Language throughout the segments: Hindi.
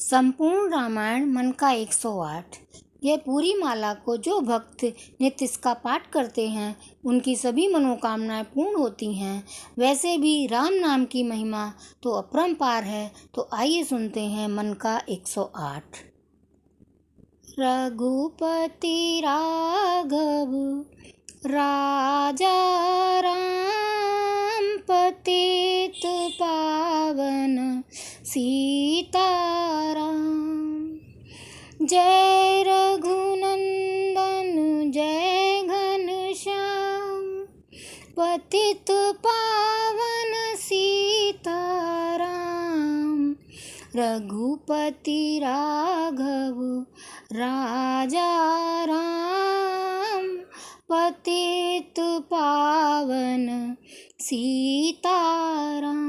संपूर्ण रामायण मन का 108। यह पूरी माला को जो भक्त नित्य इसका पाठ करते हैं उनकी सभी मनोकामनाएं पूर्ण होती हैं। वैसे भी राम नाम की महिमा तो अपरंपार है। तो आइए सुनते हैं मन का 108। रघुपति राघव राजा राम पतित पावन सीताराम। जय रघुनंदन जय घनश्याम पतित पावन सीताराम। रघुपति राघव राजा राम पतित पावन सीताराम।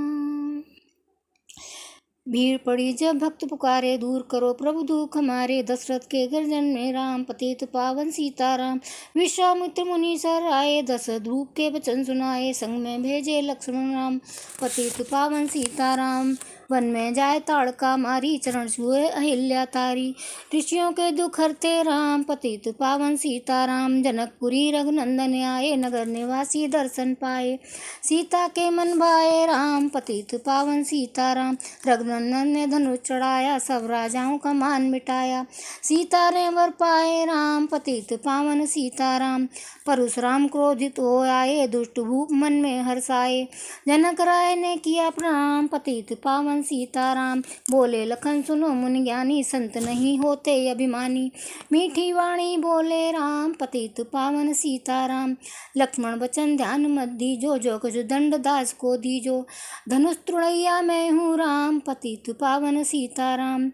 भीड़ पड़ी जब भक्त पुकारे, दूर करो प्रभु दुख हमारे। दशरथ के गर्जन में राम पतित पावन सीताराम। विश्वामित्र मुनि सर आए, दशरथ धूप के वचन सुनाए। संग में भेजे लक्ष्मण राम पतित पावन सीताराम। वन में जाए ताड़का मारी, चरण छुए अहिल्या तारी। ऋषियों के दुख हरते राम पतित पावन सीताराम। जनकपुरी रघुनंदन आए, नगर निवासी दर्शन पाए। सीता के मन भाए राम पतित पावन सीताराम। रघुनंदन ने धनुष चढ़ाया, सब राजाओं का मान मिटाया। सीता ने वर पाए राम पतित पावन सीताराम। परशुराम क्रोधित हो आए, दुष्ट भूप मन में हर्षाए। जनक राय ने किया प्रणाम पतित पावन सीताराम। बोले लखन सुनो मुनि ज्ञानी, संत नहीं होते अभिमानी। मीठी वाणी बोले राम पतित पावन सीताराम। लक्ष्मण वचन ध्यान मत दीजो, जो कुछ दंड दास को दीजो। धनुष तृणैया मैं हूँ राम पतित पावन सीताराम।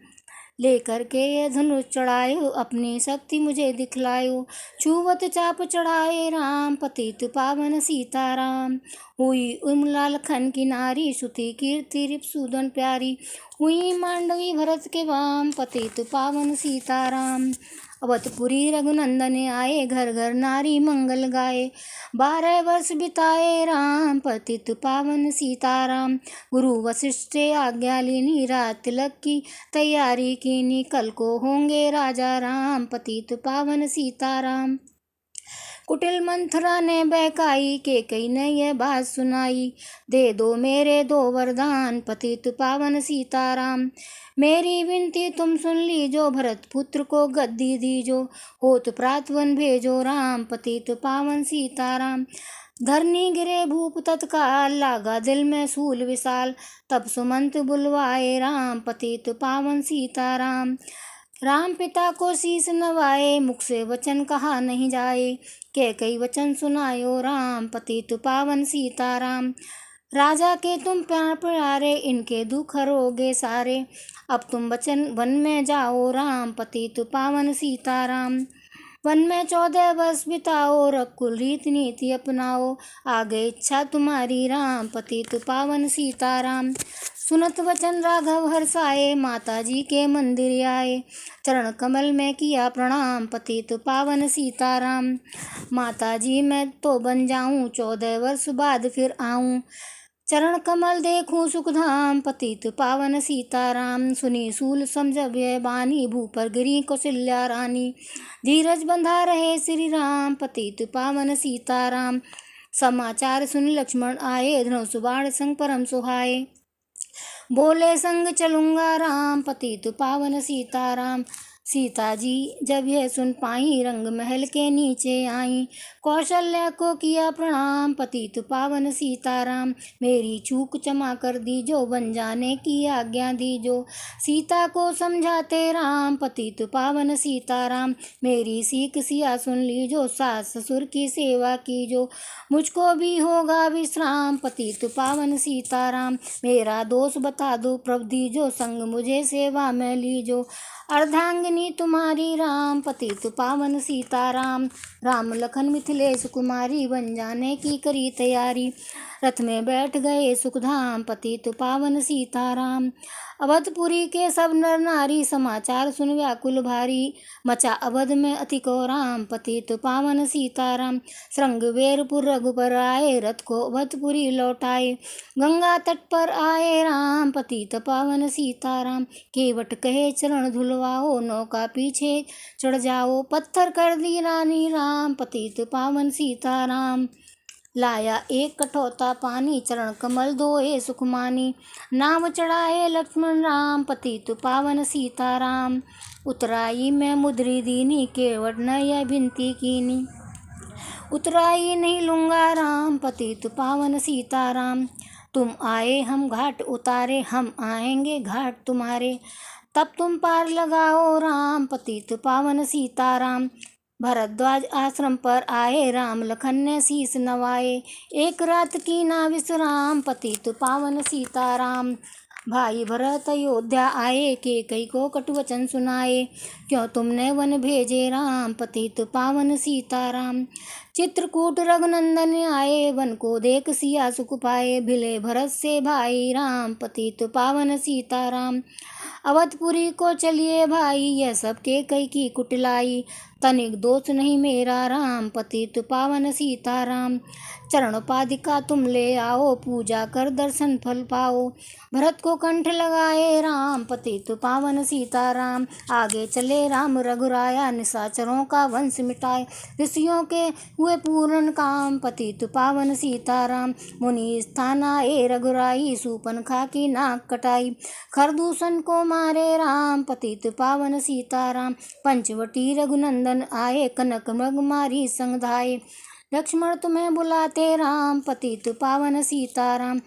लेकर के ये धनुष चढ़ायो, अपनी शक्ति मुझे दिखलायो। छुवत चाप चढ़ाए राम पतित पावन सीताराम। हुई उर्मिला लखन की नारी, सुति कीर्ति रिपुसूदन प्यारी। हुई मांडवी भरत के वाम पतित पावन सीताराम। अवधपुरी रघुनंदन आए, घर घर नारी मंगल गाए। 12 वर्ष बिताए राम पतित पावन सीताराम। गुरु वशिष्ठ से आज्ञा लीनी, रात तिलक की तैयारी कीनी। कल को होंगे राजा राम पतित पावन सीताराम। कुटिल मंथरा ने बहकाई, केकई ने यह बात सुनाई। दे दो मेरे 2 वरदान पतित पावन सीताराम। मेरी विनती तुम सुन लीजो, भरत पुत्र को गद्दी दीजो। होत प्रात वन भेजो राम पतित पावन सीताराम। धरनी गिरे भूप तत्काल, लागा दिल में सूल विशाल। तब सुमंत बुलवाए राम पतित पावन सीताराम। राम पिता को शीस नवाए, मुख से वचन कहा नहीं जाए। कई वचन सुनायो राम पतित पावन सीताराम। राजा के तुम प्यार प्यारे, इनके दुख हरोगे सारे। अब तुम वचन वन में जाओ राम पतित पावन सीताराम। वन में 14 वर्ष बिताओ, रघुकुल रीत नीति अपनाओ। आगे इच्छा तुम्हारी राम पतित पावन सीताराम। सुनत वचन राघव हर्षाए, माता जी के मंदिर आए। चरण कमल में किया प्रणाम पतित पावन सीताराम। माता जी मैं तो बन जाऊं, 14 वर्ष बाद फिर आऊं। चरण कमल देखूं सुखधाम पतित पावन सीताराम। सुनी सूल समझ व्यय बानी, भूपर गिरी कौशल्या रानी। धीरज बंधा रहे श्री राम पतित पावन सीताराम। समाचार सुन लक्ष्मण आए, धनुष बाण संग परम सुहाए। बोले संग चलूंगा राम पतित पावन सीताराम। सीता जी जब यह सुन पाई, रंग महल के नीचे आई। कौशल्या को किया प्रणाम पतित पावन सीताराम। मेरी चूक क्षमा कर दीजो, बन जाने की आज्ञा दीजो। सीता को समझाते राम पतित पावन सीताराम। मेरी सीख सिया सुन लीजो, सास ससुर की सेवा कीजो। मुझको भी होगा विश्राम पतित पावन सीताराम। मेरा दोष बता दो प्रभु दीजो, संग मुझे सेवा में लीजो। अर्धांगिनी तुम्हारी राम पतित पावन सीताराम। राम लखन मिथिलेश कुमारी, बन जाने की करी तैयारी। रथ में बैठ गए सुखधाम, पतित पावन सीताराम। अवधपुरी के सब नर नारी, समाचार सुन व्याकुल भारी। मचा अवध में अति कोराम, पतित पावन सीताराम। श्रृंगवेरपुर रघुबर आए, रथ को अवधपुरी लौटाए। गंगा तट पर आए राम, पतित पावन सीताराम। केवट कहे चरण धुलवाओ, नौका पीछे चढ़ जाओ। पत्थर कर दी रानी राम, पतित पावन सीताराम। लाया एक कठौता पानी, चरण कमल धोए सुखमानी। नाव चढ़ाए लक्ष्मण राम, पतित पावन सीताराम। उतराई मैं मुद्री दीनी, केवट न यह विनती कीनी। उतराई नहीं लूंगा राम, पतित पावन सीताराम। तुम आए हम घाट उतारे, हम आएंगे घाट तुम्हारे। तब तुम पार लगाओ राम, पतित पावन सीताराम। भरद्वाज आश्रम पर आए, राम लखन ने शीस नवाए। एक रात की ना विश्राम, पतित पावन सीताराम। भाई भरत अयोध्या आए, कैकेयी को कटुवचन सुनाए। क्यों तुमने वन भेजे राम, पतित पावन सीताराम। चित्रकूट रघुनंदन आए, वन को देख सिया सुख पाए। भिले भरत से भाई राम, पतित पावन सीताराम। अवधपुरी को चलिए भाई, यह सब कैकेयी की कुटिलाई। तनिक दोष नहीं मेरा राम, पतित पावन सीताराम। चरण पादिका तुम ले आओ, पूजा कर दर्शन फल पाओ। भरत को कंठ लगाए राम, पतित पावन सीताराम। आगे चले राम रघुराया, निशाचरों का वंश मिटाए। ऋषियों के हुए पूर्ण काम, पतित पावन सीताराम। मुनि स्थान आए रघुराई, सूर्पनखा की नाक कटाई। खरदूषण को मारे राम, पतित पावन सीताराम। पंचवटी रघुनंदन आए, कनक मृग मारी संग धाये। लक्ष्मण तुम्हें बुलाते राम, पतित पावन सीताराम।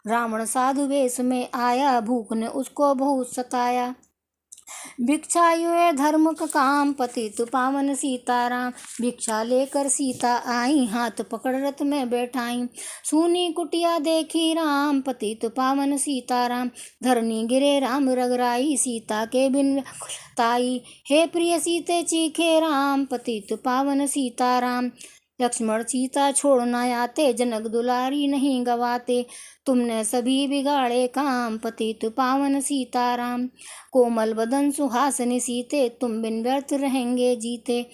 रावण साधु वेश में आया, भूख ने उसको बहुत सताया। भिक्षायुए धर्म का काम, पतित पावन सीताराम। भिक्षा लेकर सीता आई, हाथ पकड़ रथ में बैठाई। सूनी कुटिया देखी राम, पतित पावन सीताराम। धरनी गिरे राम रघुराई, सीता के बिन ताई। हे प्रिय सीते चीखे राम, पतित पावन सीताराम। लक्ष्मण सीता छोड़ना आते, जनक दुलारी नहीं गवाते। तुमने सभी बिगाड़े काम, पतित पावन सीताराम। कोमल बदन सुहासनी सीते, तुम बिन व्यर्थ रहेंगे जीते।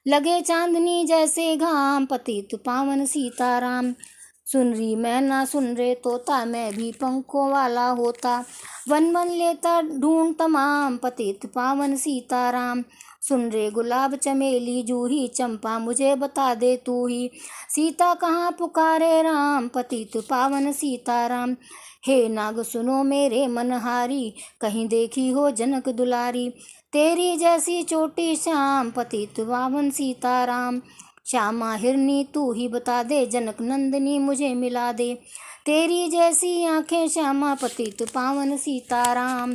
लगे चांदनी जैसे घाम, पतित पावन सीताराम। सुन रही मैं ना सुन रे तोता, मैं भी पंखों वाला होता। वन वन लेता ढूंढ तमाम, पतित पावन सीताराम। सुन रे गुलाब चमेली जूही, चंपा मुझे बता दे तू ही। सीता कहाँ पुकारे राम, पतित पावन सीताराम। हे नाग सुनो मेरे मनहारी, कहीं देखी हो जनक दुलारी। तेरी जैसी चोटी श्याम, पतित पावन सीताराम। श्यामा हिरनी तू ही बता दे, जनक नंदिनी मुझे मिला दे। तेरी जैसी आंखें श्यामा, पतित पावन सीताराम।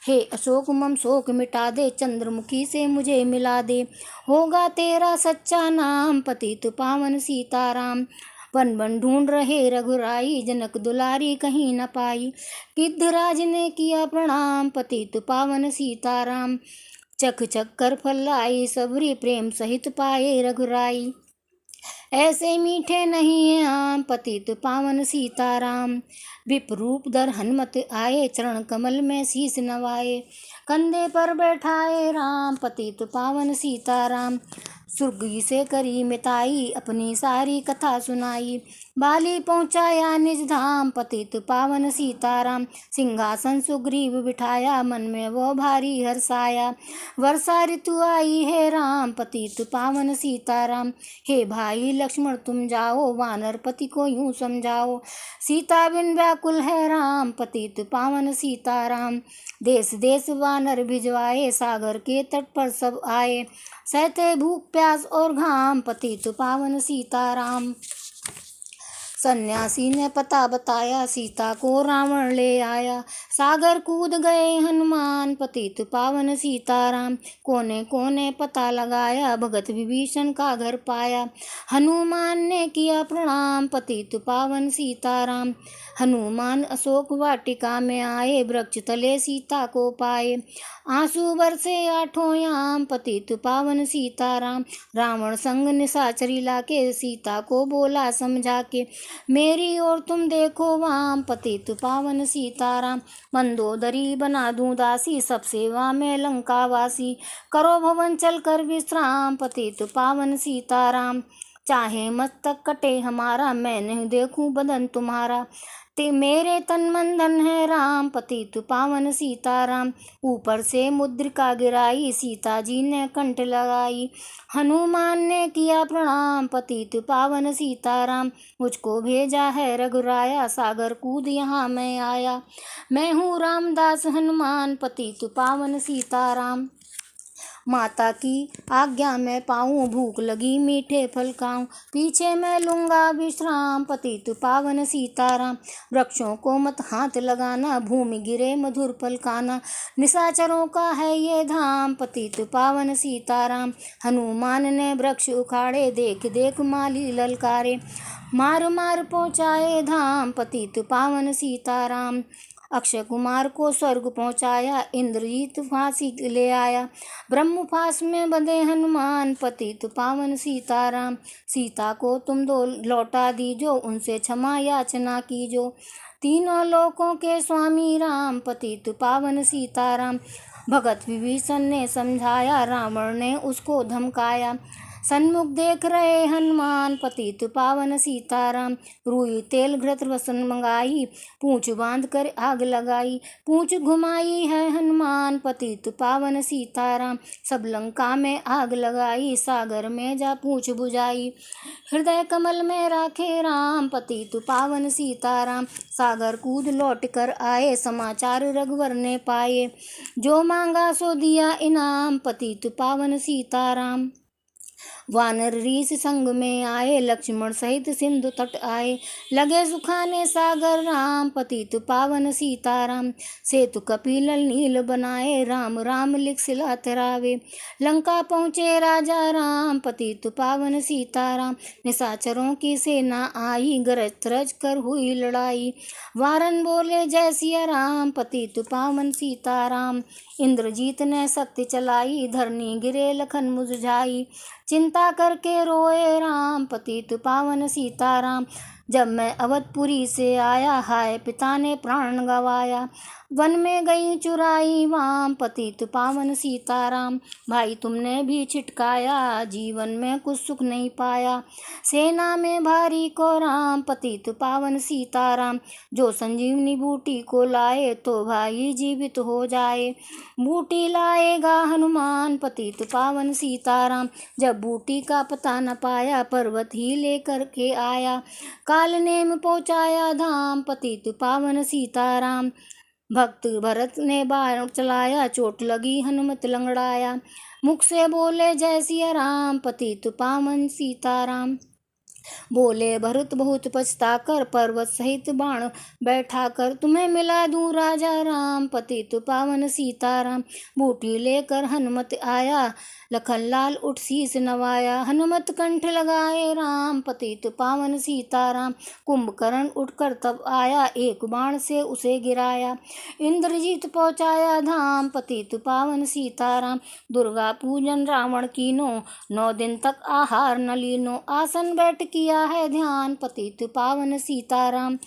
हे अशोक मम शोक मिटा दे, चंद्रमुखी से मुझे मिला दे। होगा तेरा सच्चा नाम, पतित पावन सीताराम। वन वन ढूंढ रहे रघुराई, जनक दुलारी कहीं न पाई। गिद्धराज ने किया प्रणाम, पतित पावन सीताराम। चख चख कर फल लाई, सबरी प्रेम सहित पाए रघुराई। ऐसे मीठे नहीं है आम, पतित पावन सीताराम। विप्ररूप धर हनुमत आए, चरण कमल में शीस नवाए। कंधे पर बैठाए राम, पतित पावन सीताराम। सुर्गी से करी मिताई, अपनी सारी कथा सुनाई। बाली पहुँचाया निज धाम, पतित पावन सीताराम। सिंहासन सुग्रीव बिठाया, मन में वो भारी हर्षाया। वर्षा ऋतु आई है राम, पतित पावन सीताराम। हे भाई लक्ष्मण तुम जाओ, वानर पति को यूं समझाओ। सीता बिन व्याकुल है राम, पतित पावन सीताराम। देश देश वानर भिजवाए, सागर के तट पर सब आए। सहते भूख प्यास और घाम, पतित पावन सीताराम। सन्यासी ने पता बताया, सीता को रावण ले आया। सागर कूद गए हनुमान, पतित पावन सीताराम। कोने कोने पता लगाया, भगत विभीषण का घर पाया। हनुमान ने किया प्रणाम, पतित पावन सीताराम। हनुमान अशोक वाटिका में आए, वृक्ष तले सीता को पाए। आंसू बरसे आठों याम, पतित पावन सीताराम। रावण संग निशाचरी लाके, सीता को बोला समझा के। मेरी ओर तुम देखो वाम, पतित पावन सीताराम। मंदोदरी बना दूं दासी, सब सेवा में लंकावासी। करो भवन चल कर विश्राम, पतित पावन सीताराम। चाहे मस्तक कटे हमारा, मैं नहीं देखूं बदन तुम्हारा। ते मेरे तन मन धन है राम, पतित पावन सीताराम। ऊपर से मुद्रिका गिराई, सीता जी ने कंठ लगाई। हनुमान ने किया प्रणाम, पतित पावन सीताराम। मुझको भेजा है रघुराया, सागर कूद यहाँ मैं आया। मैं हूँ रामदास हनुमान, पतित पावन सीताराम। माता की आज्ञा मैं पाऊँ, भूख लगी मीठे फल खाऊं। पीछे मैं लूंगा विश्राम, पतित पावन सीताराम। वृक्षों को मत हाथ लगाना, भूमि गिरे मधुर फल खाना। निशाचरों का है ये धाम, पतित पावन सीताराम। हनुमान ने वृक्ष उखाड़े, देख देख माली ललकारे। मार मार पहुँचाए धाम, पतित पावन सीताराम। अक्षय कुमार को स्वर्ग पहुँचाया, इंद्रजीत फांसी ले आया। ब्रह्म फांस में बंधे हनुमान, पतित पावन सीताराम। सीता को तुम दो लौटा दीजो, उनसे क्षमा याचना कीजो। तीनों लोकों के स्वामी राम, पतित पावन सीताराम। भगत विभीषण ने समझाया, रावण ने उसको धमकाया। सन्मुख देख रहे हनुमान, पतित पावन सीताराम। रुई तेल घृत रसन मंगाई, पूंछ बांध कर आग लगाई। पूंछ घुमाई है हनुमान, पतित पावन सीताराम। सब लंका में आग लगाई, सागर में जा पूंछ बुझाई। हृदय कमल में राखे राम, पतित पावन सीताराम। सागर कूद लौट कर आए, समाचार रघुवर ने पाए। जो मांगा सो दिया इनाम, पतित पावन सीताराम। वानर ऋषि संग में आए, लक्ष्मण सहित सिंधु तट आए। लगे सुखाने सागर राम, पतित पावन सीताराम। सेतु कपिलल नील बनाए, राम राम लिख सिला तरावे। लंका पहुँचे राजा राम, पतित पावन सीताराम। निशाचरों की सेना आई, गरज तरज कर हुई लड़ाई। वारन बोले जय सिया राम, पतित पावन सीताराम। इंद्रजीत ने शक्ति चलाई, धरनी गिरे लखन मुरझाई। चिंता करके रोए राम, पतित पावन सीताराम। जब मैं अवधपुरी से आया, हाय पिता ने प्राण गवाया। वन में गई चुराई वाम, पतित पावन सीताराम। भाई तुमने भी छिटकाया, जीवन में कुछ सुख नहीं पाया। सेना में भारी को राम, पतित पावन सीताराम। जो संजीवनी बूटी को लाए, तो भाई जीवित हो जाए। बूटी लाएगा हनुमान, पतित पावन सीताराम। जब बूटी का पता न पाया, पर्वत ही लेकर के आया। काल नेम पहुँचाया धाम, पतित पावन सीताराम। भक्त भरत ने बाण चलाया, चोट लगी हनुमत लंगड़ाया। मुख से बोले जय सिया राम, पतित पावन सीताराम। बोले भरत बहुत पछता कर, पर्वत सहित बाण बैठा कर। तुम्हें मिला दूं राजा राम, पतित पावन सीताराम। बूटी लेकर हनुमत आया, लखन लाल उठ शीस नवाया। हनुमत कंठ लगाए राम, पतित पावन सीताराम। कुंभकर्ण उठकर तब आया, एक बाण से उसे गिराया। इंद्रजीत पहुँचाया धाम, पतित पावन सीताराम। दुर्गा पूजन रावण कीनो, 9 दिन तक आहार न लीनो। आसन बैठ किया है ध्यान, पतित पावन सीताराम।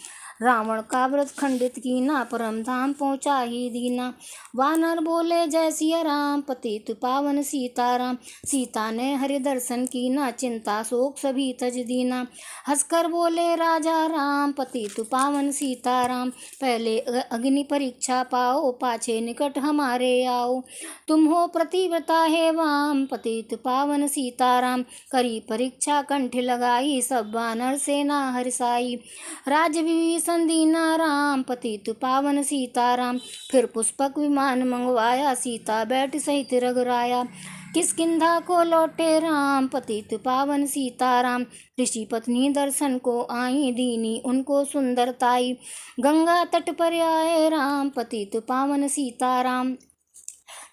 रावण का व्रत खंडित कीना, परम धाम पहुँचा ही दीना। वानर बोले जय सिया राम, पतित पावन सीताराम। सीता ने हरि दर्शन कीना, चिंता शोक सभी तज दीना। हंसकर बोले राजा राम, पतित पावन सीताराम। पहले अग्नि परीक्षा पाओ, पाछे निकट हमारे आओ। तुम हो प्रतिव्रता है वाम, पतित पावन सीताराम। करी परीक्षा कंठ लगाई, सब वानर सेना हर्षाई। राज विभीषण दीना राम, पतित पावन सीताराम। फिर पुष्पक विमान मंगवाया, सीता बैठ सहित रघुराया। किष्किंधा को लौटे राम, पतित पावन सीताराम। ऋषि पत्नी दर्शन को आई, दीनी उनको सुंदरताई। गंगा तट पर आए राम, पतित पावन सीताराम।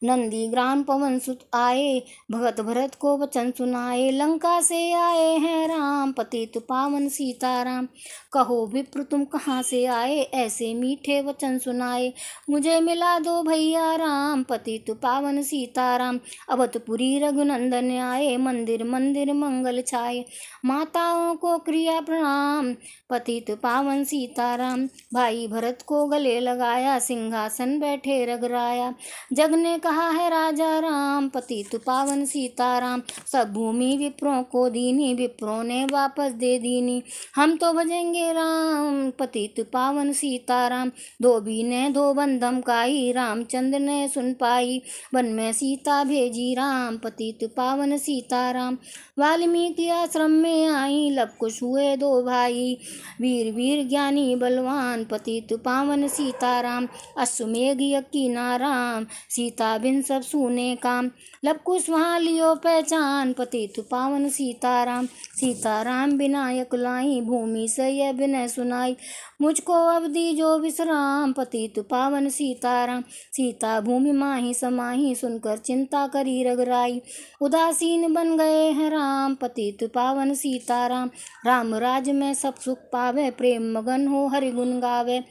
नंदी ग्राम पवन सुत आए, भगत भरत को वचन सुनाए। लंका से आए हैं राम, पतित पावन सीताराम। कहो विप्र तुम कहाँ से आए, ऐसे मीठे वचन सुनाए। मुझे मिला दो भैया राम, पतित पावन सीताराम। अवधपुरी रघुनंदन आए, मंदिर मंदिर मंगल छाए। माताओं को क्रिया प्रणाम, पतित पावन सीताराम। भाई भरत को गले लगाया, सिंहासन बैठे रघुराया। जग ने कहा है राजा राम, पतित पावन सीताराम। सब भूमि विप्रों को दीनी, विप्रों ने वापस दे दीनी। हम तो भजेंगे राम, पतित पावन सीताराम। धोबी ने धो बंधम काई, रामचंद्र ने सुन पाई। वन में सीता भेजी राम, पतित पावन सीताराम। वाल्मीकि आश्रम में आई, लव कुश हुए दो भाई। वीर वीर ज्ञानी बलवान, पतित पावन सीताराम। अश्वमेघ यकीना राम, सीता बिन सब सूने काम। लव कुश वहाँ लियो पहचान, पतित पावन सीताराम। सीताराम विनायक लाई, भूमि से यह विनय सुनाई। मुझको अवधि जो विश्राम, पतित पावन सीताराम। सीता भूमि माही समाही, सुनकर चिंता करी रघुराई। उदासीन बन गए हैं राम, पतित पावन सीताराम। राम राज में सब सुख पावे, प्रेम मगन हो हरि गुण गावे।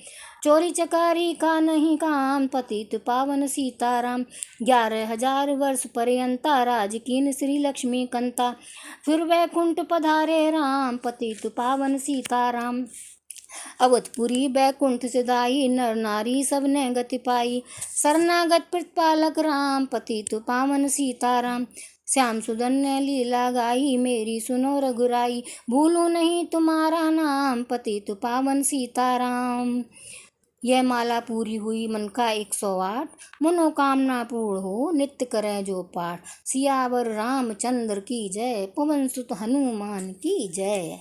चोरी चकारी का नहीं काम, पतित पावन सीताराम। 11,000 वर्ष पर्यंता, राज कीन श्री लक्ष्मी कंता। फिर वैकुंठ पधारे राम, पतित पावन सीताराम। अवधपुरी बैकुंठ सिधाई, नर नारी सबने गति पाई। शरणागत प्रतिपालक राम, पतित पावन सीताराम। श्याम सुदन ने लीला गाई, मेरी सुनो रघुराई। भूलूं नहीं तुम्हारा नाम, पतित पावन सीताराम। यह माला पूरी हुई मन का 108। मनोकामना पूर्ण हो, नित्य करें जो पाठ। सियावर रामचंद्र की जय, पवन सुत हनुमान की जय।